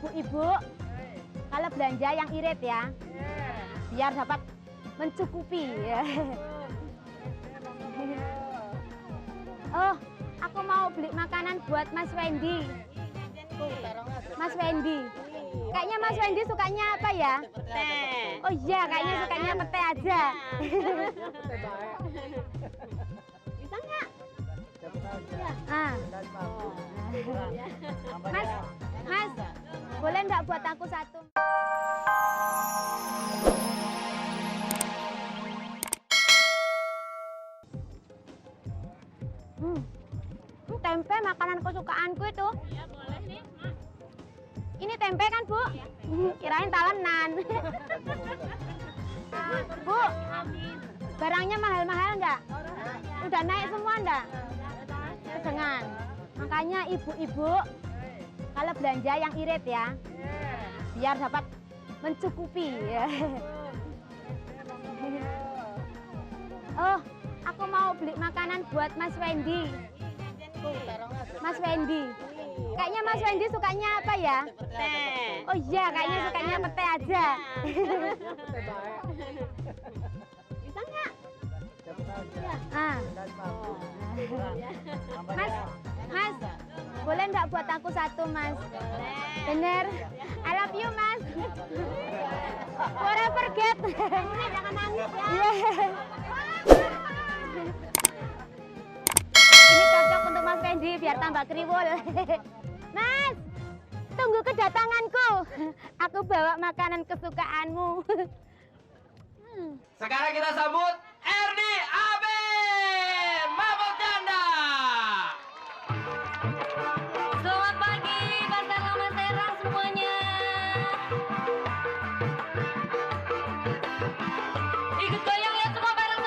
ibu-ibu kalau belanja yang irit ya, biar dapat mencukupi ya. Oh, aku mau beli makanan buat Mas Wendy. Mas Wendy. Kayaknya Mas Wendy sukanya apa ya? Teh. Oh iya, kayaknya sukanya pete aja. Bisa nggak? Ah. Mas, boleh nggak buat aku satu? Tempe makanan kesukaanku itu. Iya, boleh nih, Mak. Ini tempe kan, Bu? Kirain talenan. Bu, barangnya mahal-mahal nggak? Udah naik semua nggak? Kesengan. Makanya ibu-ibu kalau belanja yang irit ya, biar dapat mencukupi ya. Oh, aku mau beli makanan buat Mas Wendy. Mas Wendy. Kayaknya Mas Wendy sukanya apa ya? Teh. Oh iya, kayaknya sukanya pete aja. Bisa nggak? Ah. Mas, boleh nggak buat aku satu, Mas? Bener. I love you, Mas. Forever get. Jangan nangis ya. Ini cocok untuk Mas Wendy biar tambah kriwul. Mas, tunggu kedatanganku. Aku bawa makanan kesukaanmu. Sekarang kita sambut Erdi Aben, mabok janda. Selamat pagi, Pasar Lama Serang semuanya. Ikut goyang ya semua bareng.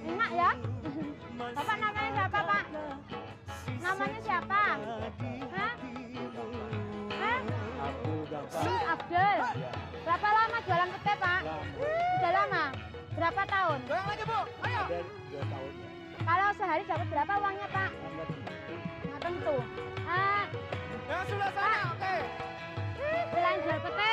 Enak ya? Bapak namanya siapa, Pak? Namanya siapa? Hah? Hah? Abdul. Berapa lama jualan pete, Pak? Sudah lama? Berapa tahun? Goyang lagi, Bu. Ayo. Kalau sehari dapat berapa uangnya, Pak? Nggak tentu. Yang sudah sana, oke. Selain jual pete,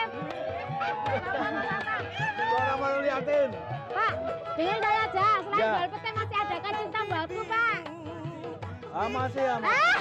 Orang mau liatin. Pak, dengan saya aja. Selain Ya. jual pete masih ada kan cinta buatku, Pak? Ah, masih ya, Mas. Ah!